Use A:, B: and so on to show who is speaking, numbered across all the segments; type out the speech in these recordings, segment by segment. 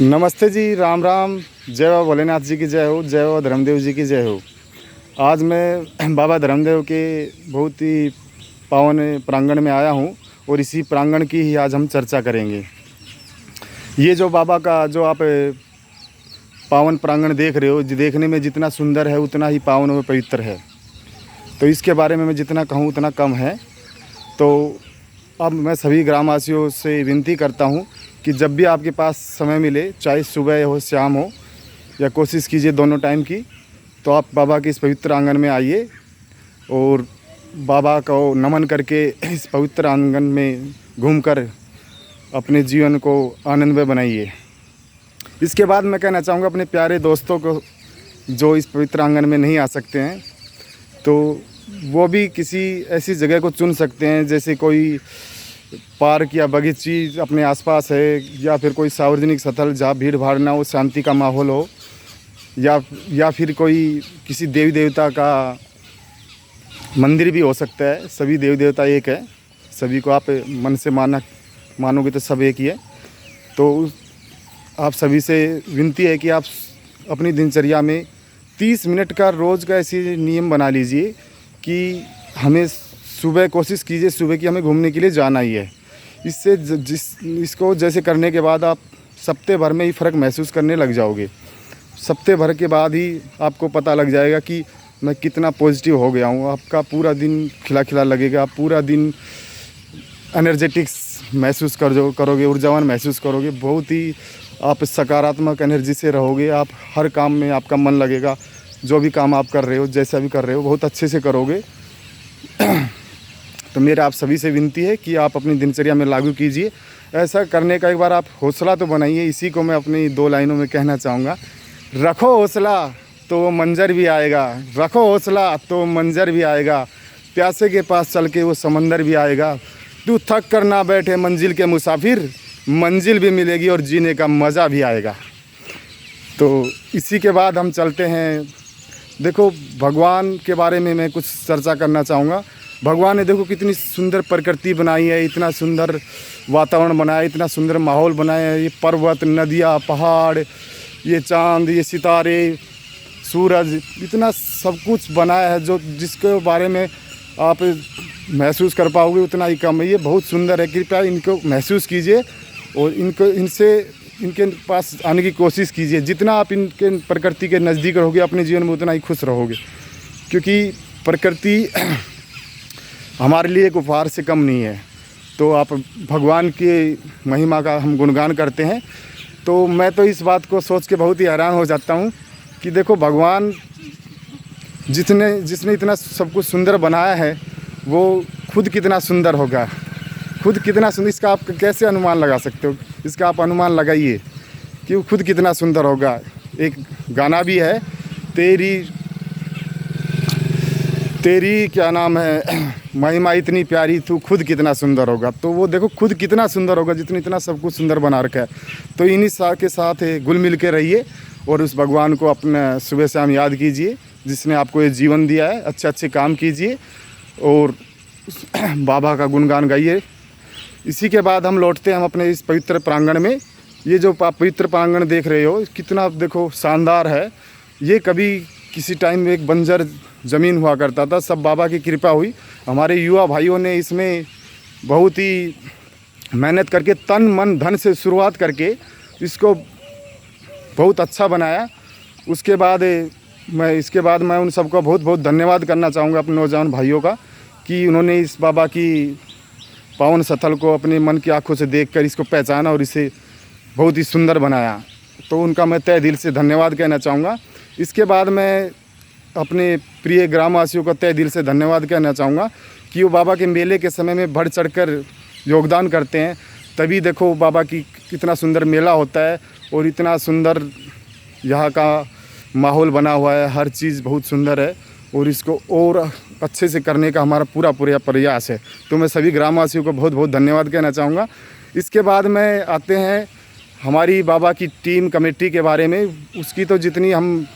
A: नमस्ते जी, राम राम। जय बाबा भोलेनाथ जी की जय हो, जय बाबा धर्मदेव जी की जय हो। आज मैं बाबा धर्मदेव के बहुत ही पावन प्रांगण में आया हूँ और इसी प्रांगण की ही आज हम चर्चा करेंगे। ये जो बाबा का जो आप पावन प्रांगण देख रहे हो, देखने में जितना सुंदर है उतना ही पावन और पवित्र है। तो इसके बारे में मैं जितना कहूँ उतना कम है। तो अब मैं सभी ग्रामवासियों से विनती करता हूँ कि जब भी आपके पास समय मिले, चाहे सुबह हो शाम हो, या कोशिश कीजिए दोनों टाइम की, तो आप बाबा के इस पवित्र आंगन में आइए और बाबा को नमन करके इस पवित्र आंगन में घूमकर अपने जीवन को आनंदमय बनाइए। इसके बाद मैं कहना चाहूँगा अपने प्यारे दोस्तों को जो इस पवित्र आंगन में नहीं आ सकते हैं, तो वो भी किसी ऐसी जगह को चुन सकते हैं, जैसे कोई पार्क या बगीची अपने आसपास है, या फिर कोई सार्वजनिक स्थल जहाँ भीड़ भाड़ ना हो, शांति का माहौल हो, या फिर कोई किसी देवी देवता का मंदिर भी हो सकता है। सभी देवी देवता एक है, सभी को आप मन से मानोगे तो सब एक ही है। तो आप सभी से विनती है कि आप अपनी दिनचर्या में 30 मिनट का रोज़ का ऐसी नियम बना लीजिए कि हमें सुबह कोशिश कीजिए, सुबह की हमें घूमने के लिए जाना ही है। इससे इसको जैसे करने के बाद आप हफ्ते भर में ही फ़र्क महसूस करने लग जाओगे। हफ्ते भर के बाद ही आपको पता लग जाएगा कि मैं कितना पॉजिटिव हो गया हूँ। आपका पूरा दिन खिला खिला लगेगा, आप पूरा दिन एनर्जेटिक्स महसूस करोगे, ऊर्जावान महसूस करोगे। बहुत ही आप सकारात्मक एनर्जी से रहोगे। आप हर काम में आपका मन लगेगा, जो भी काम आप कर रहे हो, जैसा भी कर रहे हो, बहुत अच्छे से करोगे। तो मेरा आप सभी से विनती है कि आप अपनी दिनचर्या में लागू कीजिए। ऐसा करने का एक बार आप हौसला तो बनाइए। इसी को मैं अपनी 2 लाइनों में कहना चाहूँगा। रखो हौसला तो मंजर भी आएगा, रखो हौसला तो मंजर भी आएगा, प्यासे के पास चल के वो समंदर भी आएगा। तू थक कर ना बैठे मंजिल के मुसाफिर, मंजिल भी मिलेगी और जीने का मज़ा भी आएगा। तो इसी के बाद हम चलते हैं। देखो, भगवान के बारे में मैं कुछ चर्चा करना चाहूँगा। भगवान ने देखो कितनी सुंदर प्रकृति बनाई है, इतना सुंदर वातावरण बनाया है, इतना सुंदर माहौल बनाया है। ये पर्वत, नदियाँ, पहाड़, ये चाँद, ये सितारे, सूरज, इतना सब कुछ बनाया है जो जिसके बारे में आप महसूस कर पाओगे उतना ही कम है। ये बहुत सुंदर है। कृपया इनको महसूस कीजिए और इनके पास आने की कोशिश कीजिए। जितना आप इनके प्रकृति के नज़दीक रहोगे अपने जीवन में, उतना ही खुश रहोगे, क्योंकि प्रकृति हमारे लिए एक उपहार से कम नहीं है। तो आप भगवान की महिमा का हम गुणगान करते हैं। तो मैं तो इस बात को सोच के बहुत ही हैरान हो जाता हूँ कि देखो, भगवान जिसने इतना सब कुछ सुंदर बनाया है, वो खुद कितना सुंदर होगा, खुद कितना सुंदर। इसका आप कैसे अनुमान लगा सकते हो? इसका आप अनुमान लगाइए कि वो खुद कितना सुंदर होगा। एक गाना भी है, तेरी क्या नाम है, महिमा इतनी प्यारी, तू खुद कितना सुंदर होगा। तो वो देखो खुद कितना सुंदर होगा, जितना इतना सब कुछ सुंदर बना रखा है। तो इन्हीं के साथ घुल मिल के रहिए और उस भगवान को अपने सुबह शाम याद कीजिए, जिसने आपको ये जीवन दिया है। अच्छे अच्छे काम कीजिए और बाबा का गुणगान गाइए। इसी के बाद हम लौटते हैं हम अपने इस पवित्र प्रांगण में। ये जो पवित्र प्रांगण देख रहे हो, कितना देखो शानदार है। ये कभी किसी टाइम में एक बंजर ज़मीन हुआ करता था, सब बाबा की कृपा हुई। हमारे युवा भाइयों ने इसमें बहुत ही मेहनत करके, तन मन धन से शुरुआत करके इसको बहुत अच्छा बनाया। इसके बाद मैं उन सबको बहुत बहुत धन्यवाद करना चाहूँगा, अपने नौजवान भाइयों का, कि उन्होंने इस बाबा की पावन स्थल को अपने मन की आंखों से देखकर इसको पहचाना और इसे बहुत ही सुंदर बनाया। तो उनका मैं तहे दिल से धन्यवाद कहना चाहूँगा। इसके बाद मैं अपने प्रिय ग्रामवासियों का तहे दिल से धन्यवाद कहना चाहूँगा कि वो बाबा के मेले के समय में बढ़ चढ़कर योगदान करते हैं। तभी देखो बाबा की कितना सुंदर मेला होता है और इतना सुंदर यहाँ का माहौल बना हुआ है। हर चीज़ बहुत सुंदर है और इसको और अच्छे से करने का हमारा पूरा प्रयास है। तो मैं सभी ग्रामवासियों को बहुत बहुत धन्यवाद कहना चाहूँगा। इसके बाद में आते हैं हमारी बाबा की टीम कमेटी के बारे में। उसकी तो जितनी हम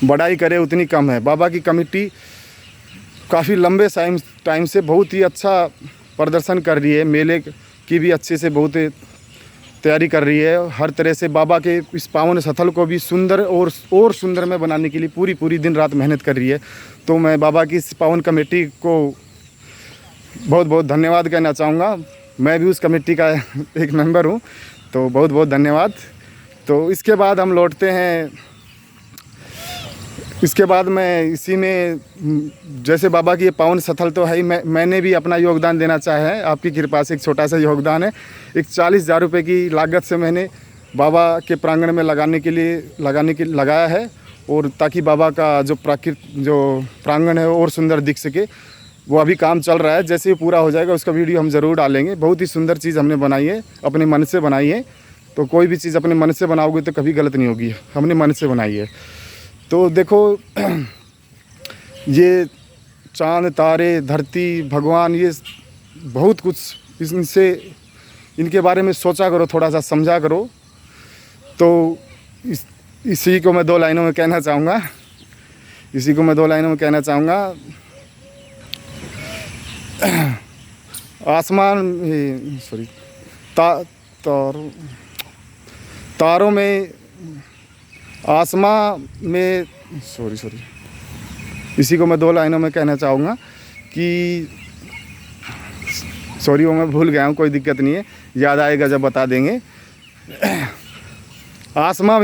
A: बड़ाई करें उतनी कम है। बाबा की कमेटी काफ़ी लंबे टाइम से बहुत ही अच्छा प्रदर्शन कर रही है। मेले की भी अच्छे से बहुत तैयारी कर रही है। हर तरह से बाबा के इस पावन स्थल को भी सुंदर और सुंदर में बनाने के लिए पूरी दिन रात मेहनत कर रही है। तो मैं बाबा की इस पावन कमेटी को बहुत बहुत धन्यवाद कहना चाहूँगा। मैं भी उस कमेटी का एक मेंबर हूँ, तो बहुत बहुत धन्यवाद। तो इसके बाद हम लौटते हैं। इसके बाद मैं इसी में, जैसे बाबा की ये पावन स्थल तो है ही, मैंने भी अपना योगदान देना चाहा है। आपकी कृपा से एक छोटा सा योगदान है। एक 40,000 रुपये की लागत से मैंने बाबा के प्रांगण में लगाया है, और ताकि बाबा का जो प्रांगण है और सुंदर दिख सके। वो अभी काम चल रहा है, जैसे ही पूरा हो जाएगा उसका वीडियो हम ज़रूर डालेंगे। बहुत ही सुंदर चीज़ हमने बनाई है, अपने मन से बनाई है। तो कोई भी चीज़ अपने मन से बनाओगे तो कभी गलत नहीं होगी, हमने मन से बनाई है। तो देखो ये चाँद तारे धरती भगवान, ये बहुत कुछ इनके बारे में सोचा करो, थोड़ा सा समझा करो। तो इसी को मैं 2 लाइनों में कहना चाहूँगा। तारों में, आसमां में, इसी को मैं 2 लाइनों में कहना चाहूँगा कि वो मैं भूल गया हूँ, कोई दिक्कत नहीं है, याद आएगा जब बता देंगे। आसमां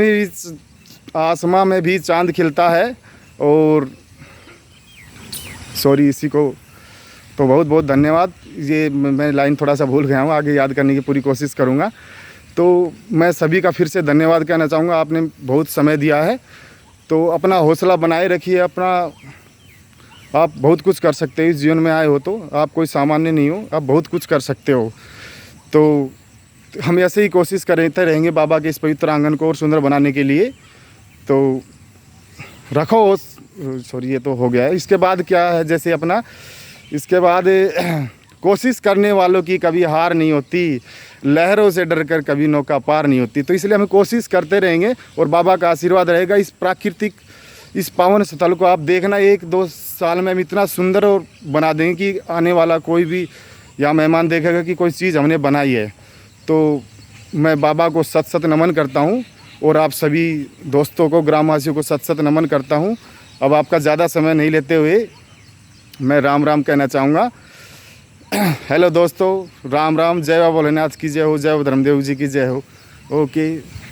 A: में भी चांद खिलता है, और इसी को तो बहुत बहुत धन्यवाद। ये मैं लाइन थोड़ा सा भूल गया हूँ, आगे याद करने की पूरी कोशिश करूँगा। तो मैं सभी का फिर से धन्यवाद कहना चाहूँगा। आपने बहुत समय दिया है, तो अपना हौसला बनाए रखिए। आप बहुत कुछ कर सकते हो इस जीवन में आए हो, तो आप कोई सामान्य नहीं हो, आप बहुत कुछ कर सकते हो। तो हम ऐसे ही कोशिश करते रहेंगे बाबा के इस पवित्र आंगन को और सुंदर बनाने के लिए। तो रखो, ये तो हो गया है। इसके बाद क्या है, जैसे इसके बाद कोशिश करने वालों की कभी हार नहीं होती, लहरों से डरकर कभी नौका पार नहीं होती। तो इसलिए हम कोशिश करते रहेंगे, और बाबा का आशीर्वाद रहेगा। इस पावन स्थल को आप देखना, 1-2 साल में हम इतना सुंदर और बना देंगे कि आने वाला कोई भी या मेहमान देखेगा कि कोई चीज़ हमने बनाई है। तो मैं बाबा को सत नमन करता हूँ, और आप सभी दोस्तों को, ग्रामवासियों को सत नमन करता हूँ। अब आपका ज़्यादा समय नहीं लेते हुए मैं राम राम कहना चाहूँगा। हेलो दोस्तों, राम राम। जय बाबा भोलेनाथ की जय हो, जय बाबा धर्मदेव जी की जय हो। ओके।